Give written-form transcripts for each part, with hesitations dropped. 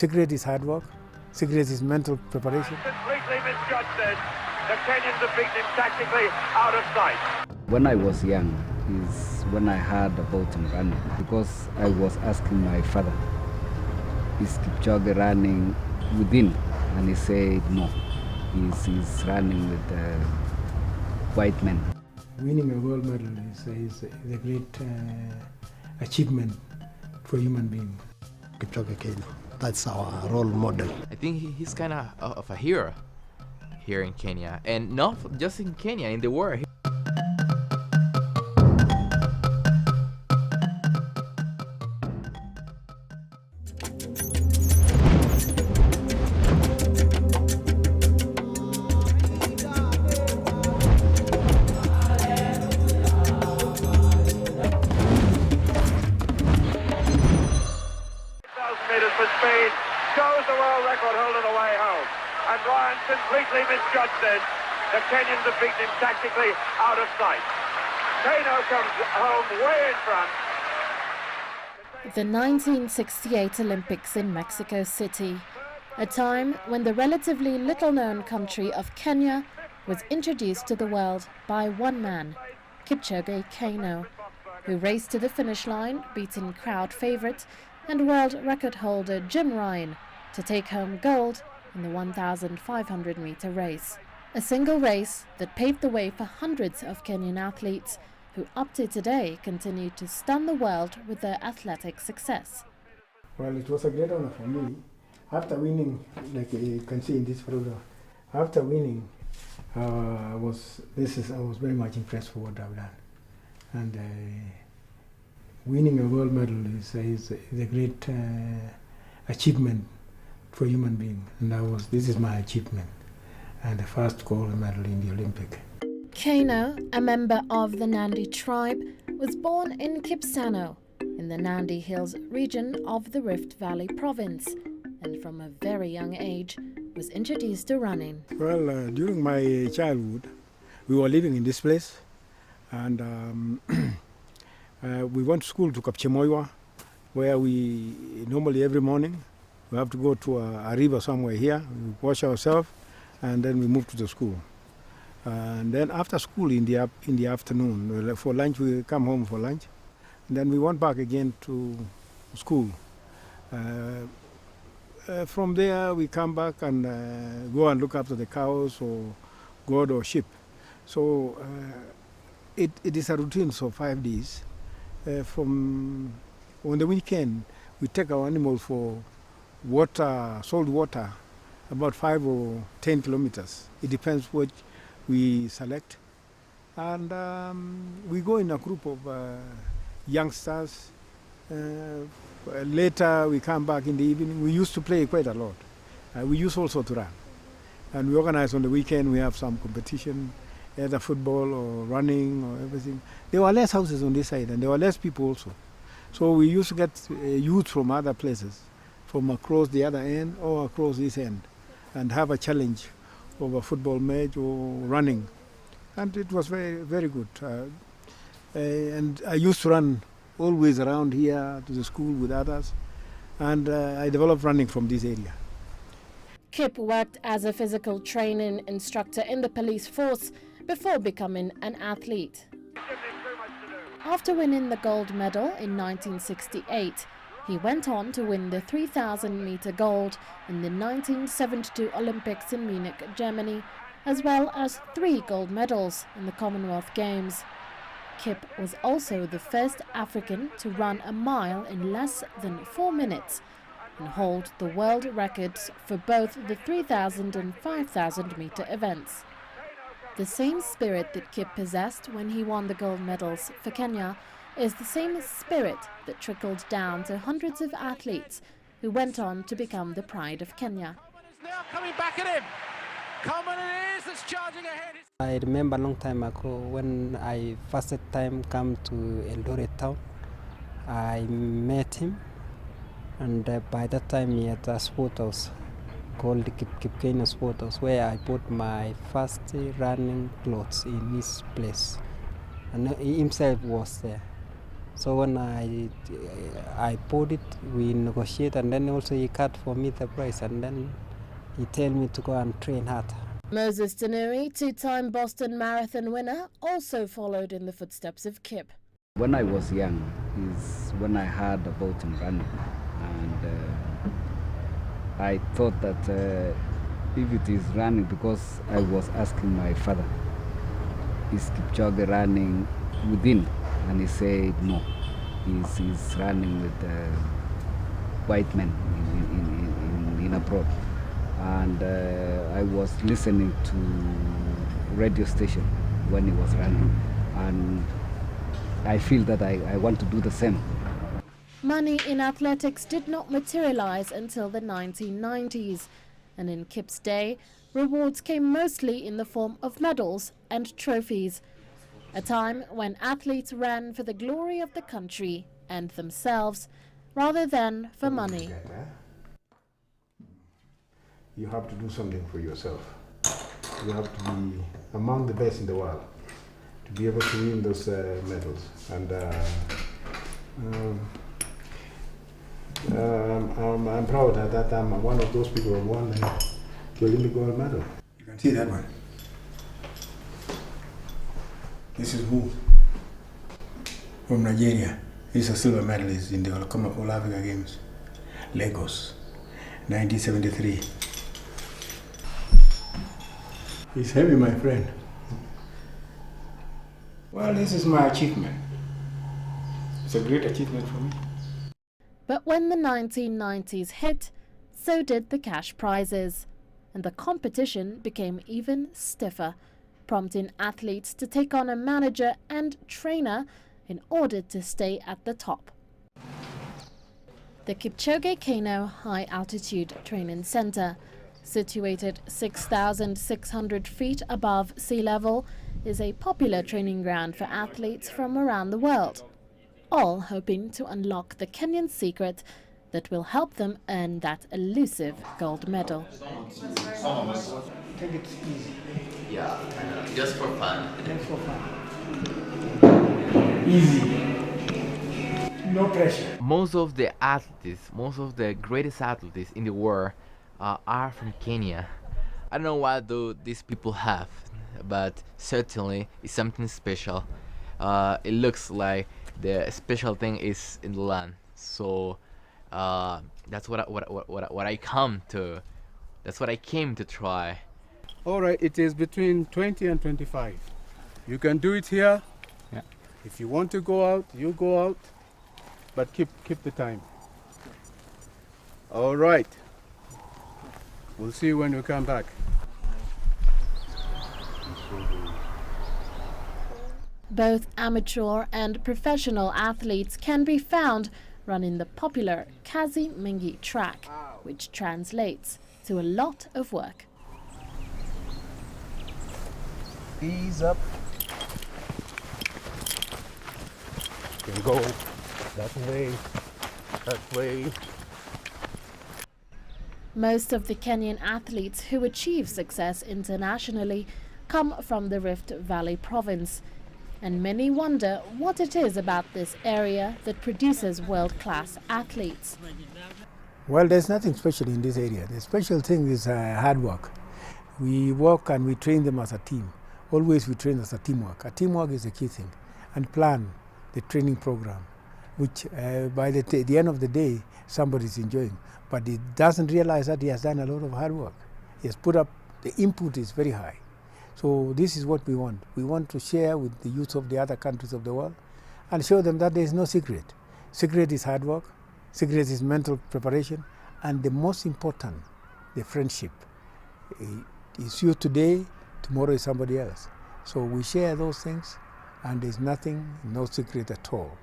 Secret is hard work. Secret is mental preparation. Completely misjudged it. The Kenyans have beaten him tactically out of sight. When I was young is when I heard about him running, because I was asking my father, is Kipchoge running within? And he said no, he's running with the white men. Winning a gold medal is a great achievement for human being. Kipchoge Keino, that's our role model. I think he's kind of a hero here in Kenya, and not just in Kenya, in the world. Meters for speed, goes the world record holder the way home. And Ryan completely misjudged it. The Kenyans have beaten him tactically out of sight. Keino comes home way in front. The 1968 Olympics in Mexico City, a time when the relatively little-known country of Kenya was introduced to the world by one man, Kipchoge Keino, who raced to the finish line, beating crowd favourite and world record holder Jim Ryun to take home gold in the 1,500-metre race. A single race that paved the way for hundreds of Kenyan athletes who up to today continue to stun the world with their athletic success. Well, it was a great honor for me. After winning, like you can see in this photo, after winning, I was very much impressed for what I've done. And winning a gold medal is a great achievement for a human being, and this is my achievement, and the first gold medal in the Olympic. Keino, a member of the Nandi tribe, was born in Kipsano, in the Nandi Hills region of the Rift Valley province, and from a very young age was introduced to running. Well, during my childhood, we were living in this place, and we went to school to Kapchemoiwa, where we normally every morning we have to go to a river somewhere here, we wash ourselves, and then we move to the school. And then after school in the afternoon, for lunch, we come home for lunch, and then we went back again to school. From there, we come back and go and look after the cows or goat or sheep. So it is a routine for 5 days. From on the weekend, we take our animals for water, salt water, about 5 or 10 kilometers. It depends what we select. And we go in a group of youngsters. Later, we come back in the evening. We used to play quite a lot. We used also to run. And we organize on the weekend, we have some competition, either football or running or everything. There were less houses on this side, and there were less people also. So we used to get youth from other places, from across the other end or across this end, and have a challenge of a football match or running. And it was very, very good. And I used to run always around here to the school with others, and I developed running from this area. Kip worked as a physical training instructor in the police force before becoming an athlete. After winning the gold medal in 1968, he went on to win the 3,000-meter gold in the 1972 Olympics in Munich, Germany, as well as 3 gold medals in the Commonwealth Games. Kip was also the first African to run a mile in less than 4 minutes and hold the world records for both the 3,000 and 5,000-meter events. The same spirit that Kip possessed when he won the gold medals for Kenya is the same spirit that trickled down to hundreds of athletes who went on to become the pride of Kenya. Now coming back at him. Common it is that's charging ahead. I remember a long time ago when I first time come to Eldoret town, I met him, and by that time he had a sport house called the Kip Keino Sport House, where I bought my first running clothes in his place, and he himself was there. So when I bought it, we negotiate, and then also he cut for me the price, and then he tell me to go and train hard. Moses Tanui, two-time Boston Marathon winner, also followed in the footsteps of Kip. When I was young is when I heard about him running, and I thought that if it is running, because I was asking my father, is Kipchoge running within? And he said no, he's running with white men in abroad. And I was listening to radio station when he was running, and I feel that I want to do the same. Money in athletics did not materialize until the 1990s, and in Kip's day, rewards came mostly in the form of medals and trophies. A time when athletes ran for the glory of the country and themselves, rather than for money. You have to do something for yourself. You have to be among the best in the world to be able to win those medals. And I'm proud that I'm one of those people who won the Olympic gold medal. You can see that one. This is who from Nigeria. He's a silver medalist in the All Africa Games, Lagos, 1973. He's heavy, my friend. Well, this is my achievement. It's a great achievement for me. But when the 1990s hit, so did the cash prizes, and the competition became even stiffer, prompting athletes to take on a manager and trainer in order to stay at the top. The Kipchoge Keino High Altitude Training Center, situated 6,600 feet above sea level, is a popular training ground for athletes from around the world, all hoping to unlock the Kenyan secret that will help them earn that elusive gold medal. Take it easy. Yeah, just for fun. Just for fun. Easy. No pressure. Most of the greatest athletes in the world are from Kenya. I don't know what do these people have, but certainly it's something special. It looks like the special thing is in the land. So that's what I come to. That's what I came to try. All right, it is between 20 and 25. You can do it here. Yeah. If you want to go out, you go out, but keep the time. All right. We'll see you when you come back. Both amateur and professional athletes can be found running the popular Kazi Mingi track, which translates to a lot of work. Ease up. You can go that way, that way. Most of the Kenyan athletes who achieve success internationally come from the Rift Valley province, and many wonder what it is about this area that produces world-class athletes. Well, there's nothing special in this area. The special thing is hard work. We work and we train them as a team. Always we train as a teamwork. A teamwork is the key thing. And plan the training program, which by the end of the day, somebody's enjoying. But he doesn't realize that he has done a lot of hard work. He has put up, the input is very high. So this is what we want. We want to share with the youth of the other countries of the world and show them that there is no secret. Secret is hard work, secret is mental preparation, and the most important, the friendship. It's you today, tomorrow is somebody else. So we share those things, and there's nothing, no secret at all.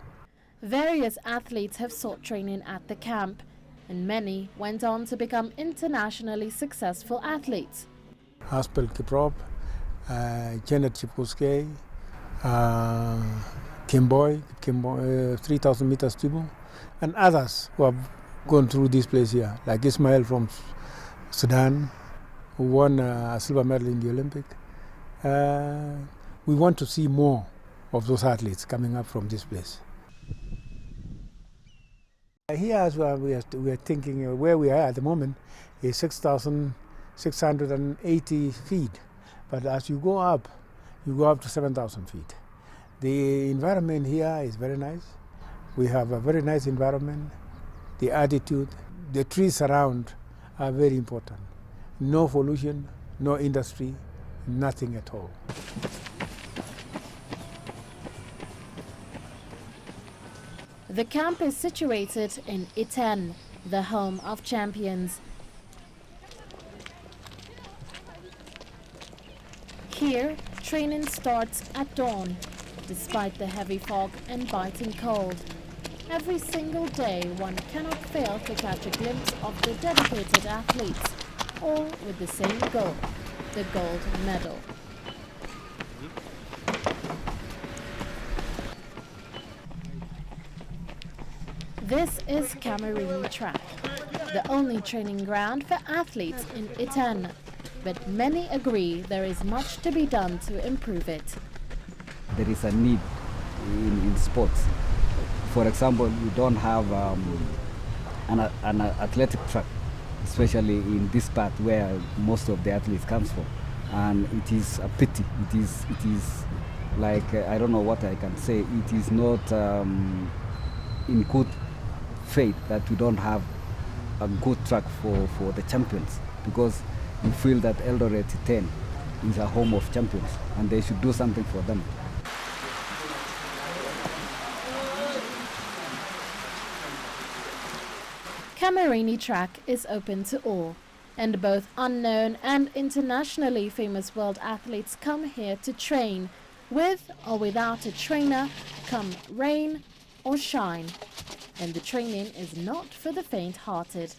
Various athletes have sought training at the camp, and many went on to become internationally successful athletes. Aspel Kiprop, Kipchoge Keino, 3,000 meters steeple, and others who have gone through this place here, like Ismail from Sudan, who won a silver medal in the Olympic. We want to see more of those athletes coming up from this place. Here as well, we are thinking where we are at the moment is 6,680 feet. But as you go up to 7,000 feet. The environment here is very nice. We have a very nice environment. The attitude, the trees around are very important. No pollution, no industry, nothing at all. The camp is situated in Iten, the home of champions. Here, training starts at dawn, despite the heavy fog and biting cold. Every single day, one cannot fail to catch a glimpse of the dedicated athletes, all with the same goal, the gold medal. This is Cameroon track, the only training ground for athletes in Iten, but many agree there is much to be done to improve it. There is a need in sports. For example, you don't have an athletic track, especially in this part where most of the athletes comes from, and it is a pity. It is like I don't know what I can say. It is not in good faith that we don't have a good track for the champions, because we feel that Eldoret Iten is a home of champions and they should do something for them. Cameroon track is open to all, and both unknown and internationally famous world athletes come here to train, with or without a trainer, come rain or shine. And the training is not for the faint-hearted.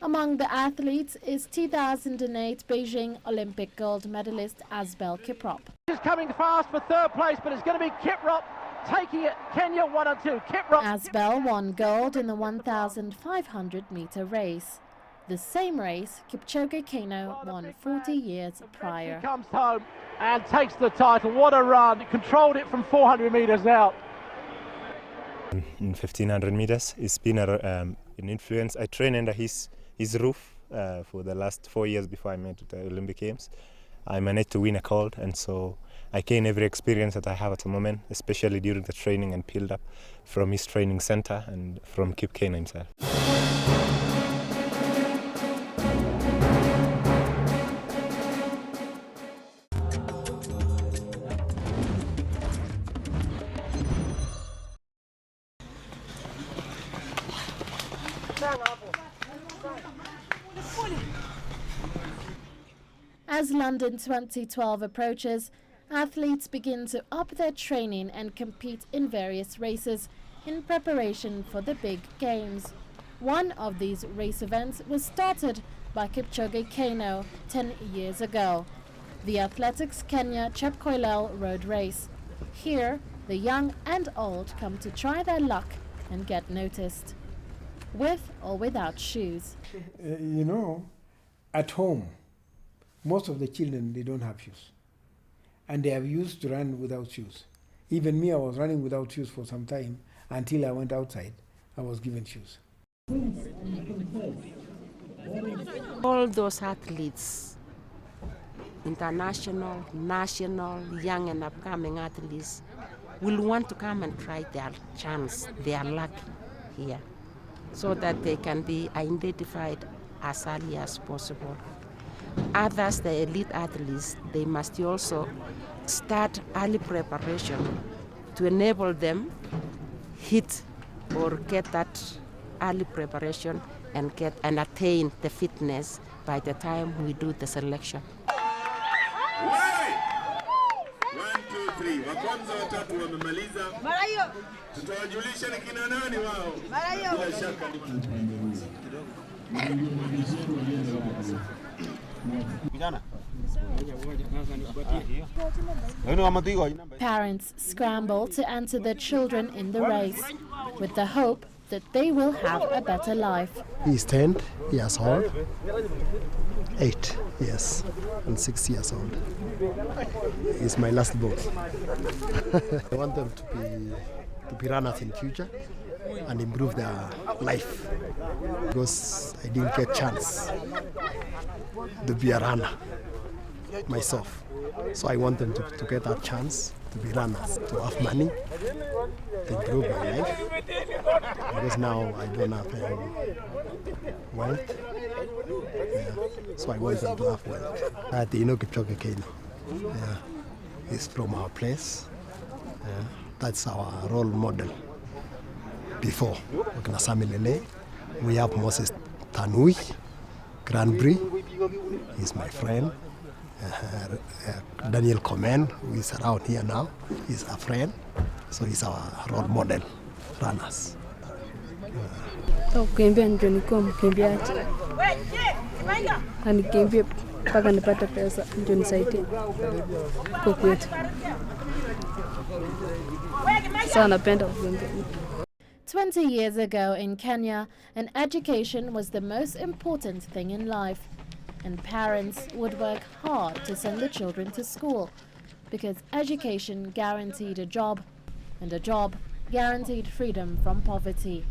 Among the athletes is 2008 Beijing Olympic gold medalist Asbel Kiprop. He's coming fast for third place, but it's going to be Kiprop taking it. Kenya 1 and 2. Kiprop. Asbel won gold in the 1,500-meter race. The same race Kipchoge Keino won 40 years prior. He comes home and takes the title. What a run. Controlled it from 400 meters out. In 1,500 meters, it's been an influence. I trained under his roof for the last 4 years before I made the Olympic Games. I managed to win a gold, and so I gain every experience that I have at the moment, especially during the training and build up from his training center and from Kip Keino himself. As London 2012 approaches, athletes begin to up their training and compete in various races in preparation for the big games. One of these race events was started by Kipchoge Keino 10 years ago, the Athletics Kenya Chepkoilel Road Race. Here, the young and old come to try their luck and get noticed, with or without shoes. You know, at home, most of the children, they don't have shoes. And they are used to run without shoes. Even me, I was running without shoes for some time until I went outside. I was given shoes. All those athletes, international, national, young and upcoming athletes, will want to come and try their chance, their luck here, so that they can be identified as early as possible. Others, the elite athletes, they must also start early preparation to enable them hit or get that early preparation and attain the fitness by the time we do the selection. kwanza watatu wamemaliza. Mara hiyo. Tutawajulisha ni kina nani wao. Mara hiyo. Bila shaka ni Parents scramble to enter their children in the race with the hope that they will have a better life. He's 10 years old, 8 years, and 6 years old. He's my last boy. I want them to be runners in future and improve their life, because I didn't get chance to be a runner myself. So I want them to get that chance to be runners, to have money, to improve my life, because now I don't have wealth. Yeah. So I want them to have wealth. You know Kipchoge Keino. Yeah. He's from our place. Yeah. That's our role model. Before, we have Moses Tanui, Granbury, he's my friend. Daniel Komen, who is around here now, he's a friend. So he's our role model runners. Kukimbia ndio nilikuwa mkimbiaji. Na nikimbia mpaka nipate pesa ndio nisaidie kwa kwetu. Sana napenda kukimbia. 20 years ago in Kenya, an education was the most important thing in life, and parents would work hard to send the children to school because education guaranteed a job, and a job guaranteed freedom from poverty.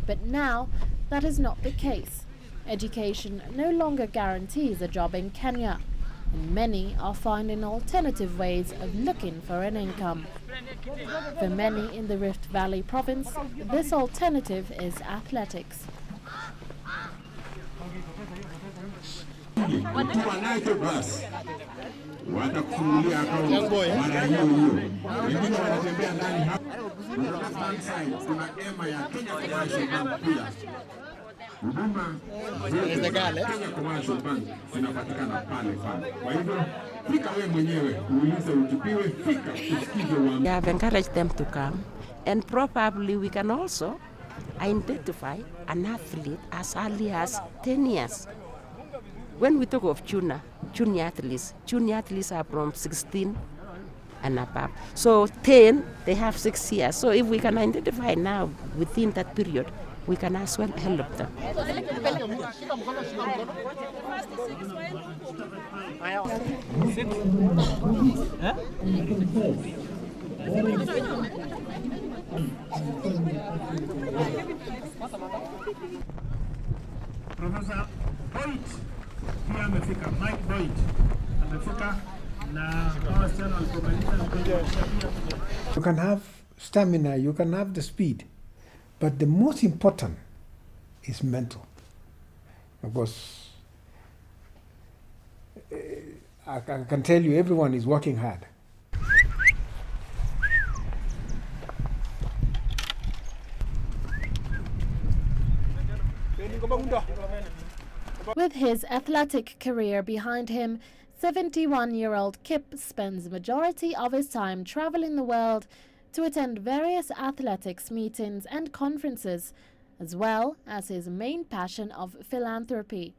But now, that is not the case. Education no longer guarantees a job in Kenya, and many are finding alternative ways of looking for an income. For many in the Rift Valley province, this alternative is athletics. We have encouraged them to come, and probably we can also identify an athlete as early as 10 years. When we talk of junior athletes are from 16 and above. So 10, they have 6 years. So if we can identify now within that period, we can as well help them. Professor Boyd pia amefika, Mike Boyd amefika na wasichana walipomaliza. You can have stamina, you can have the speed, but the most important is mental, because I can tell you everyone is working hard. With his athletic career behind him, 71-year-old Kip spends the majority of his time traveling the world to attend various athletics meetings and conferences, as well as his main passion of philanthropy,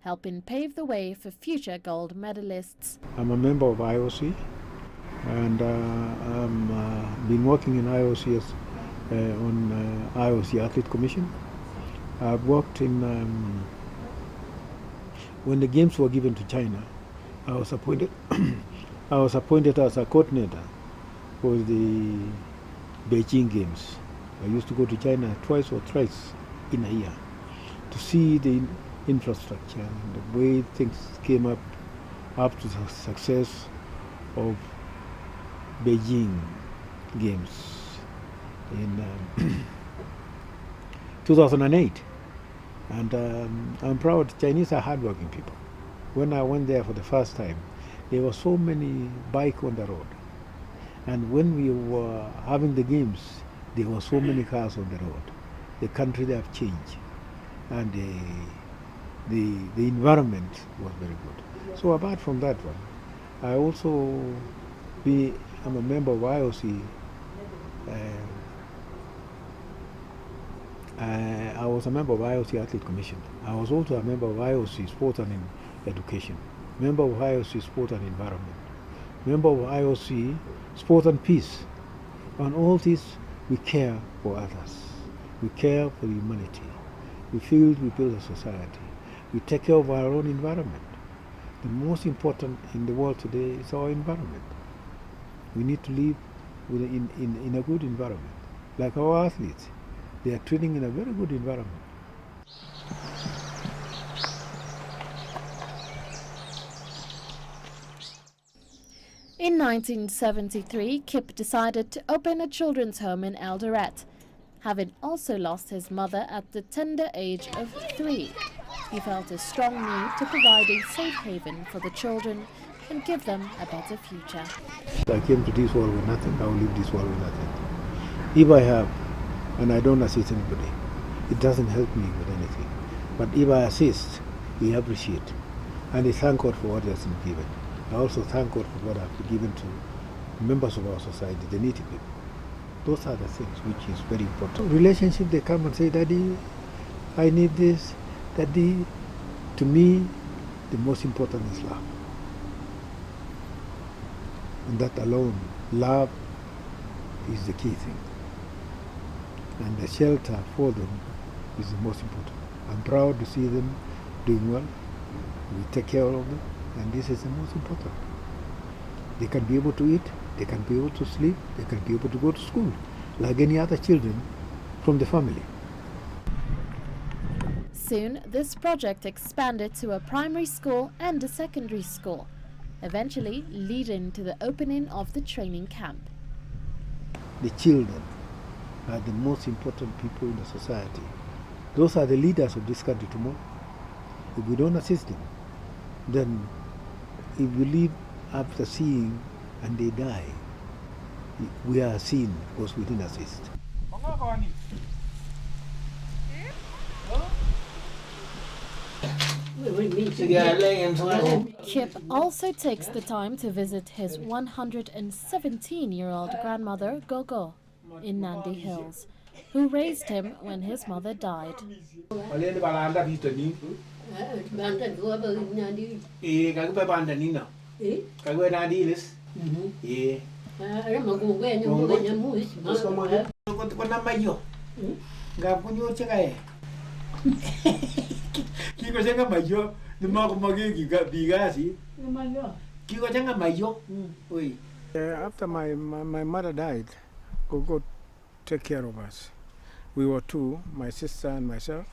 helping pave the way for future gold medalists. I'm a member of IOC, and I've been working in IOC on IOC Athlete Commission. I've worked in, when the games were given to China, I was appointed as a coordinator for the Beijing Games. I used to go to China twice or thrice in a year to see the infrastructure and the way things came up to the success of Beijing Games in 2008. And I'm proud Chinese are hardworking people. When I went there for the first time, there were so many bikes on the road. And when we were having the games, there were so many cars on the road. The country they have changed, and the environment was very good. So apart from that one, I also I'm a member of IOC. I was a member of IOC Athlete Commission. I was also a member of IOC Sport and Education, member of IOC Sport and Environment, member of IOC Sport and Peace. On all this, we care for others. We care for humanity. We feel we build a society. We take care of our own environment. The most important in the world today is our environment. We need to live in a good environment. Like our athletes, they are training in a very good environment. In 1973, Kip decided to open a children's home in Eldoret, having also lost his mother at the tender age of 3. He felt a strong need to provide a safe haven for the children and give them a better future. I came to this world with nothing, I will leave this world with nothing. If I have, and I don't assist anybody, it doesn't help me with anything. But if I assist, we appreciate. And I thank God for what has been given. I also thank God for what I've been given to members of our society, the needy people. Those are the things which is very important. Relationship, they come and say, Daddy, I need this. Daddy, to me, the most important is love. And that alone, love is the key thing. And the shelter for them is the most important. I'm proud to see them doing well. We take care of them, and this is the most important. They can be able to eat, they can be able to sleep, they can be able to go to school, like any other children from the family. Soon, this project expanded to a primary school and a secondary school, eventually leading to the opening of the training camp. The children are the most important people in the society. Those are the leaders of this country tomorrow. If we don't assist them, then if we leave after seeing and they die, we are seen because we didn't assist. Kip also takes the time to visit his 117-year-old grandmother, Gogo, in Nandi Hills, who raised him when his mother died. After my mother died, Gogo took care of us. We were two, my sister and myself,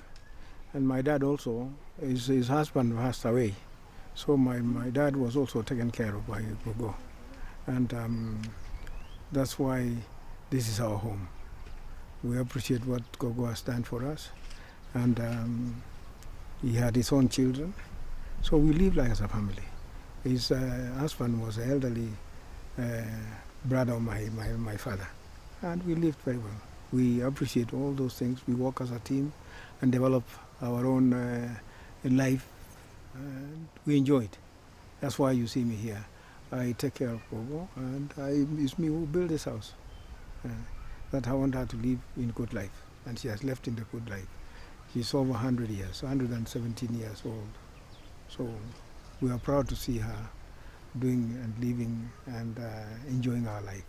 and my dad also. His husband passed away, so my dad was also taken care of by Gogo, and that's why this is our home. We appreciate what Gogo has done for us, and he had his own children, so we live like as a family. His husband was an elderly brother of my father, and we lived very well. We appreciate all those things. We work as a team and develop our own life. We enjoy it. That's why you see me here. I take care of Gogo, and it's me who built this house. That I want her to live in good life, and she has left in the good life. She's over 100 years, 117 years old. So we are proud to see her doing and living and enjoying our life.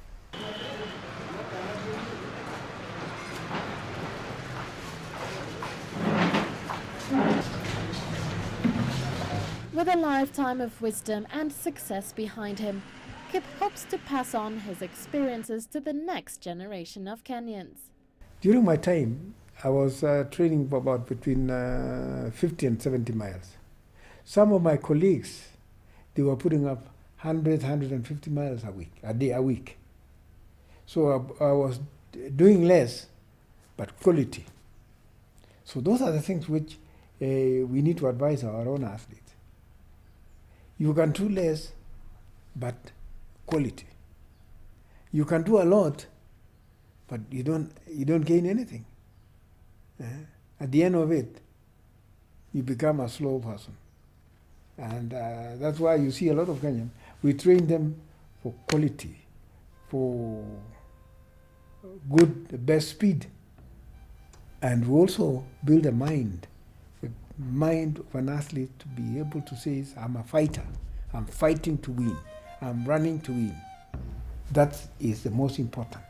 With a lifetime of wisdom and success behind him, Kip hopes to pass on his experiences to the next generation of Kenyans. During my time, I was training for about between 50 and 70 miles. Some of my colleagues, they were putting up 100, 150 miles a week. So I was doing less, but quality. So those are the things which we need to advise our own athletes. You can do less, but quality. You can do a lot, but you don't gain anything. At the end of it, you become a slow person. And that's why you see a lot of Kenyans. We train them for quality, for good, the best speed. And we also build a mind of an athlete to be able to say, I'm a fighter, I'm fighting to win, I'm running to win. That is the most important.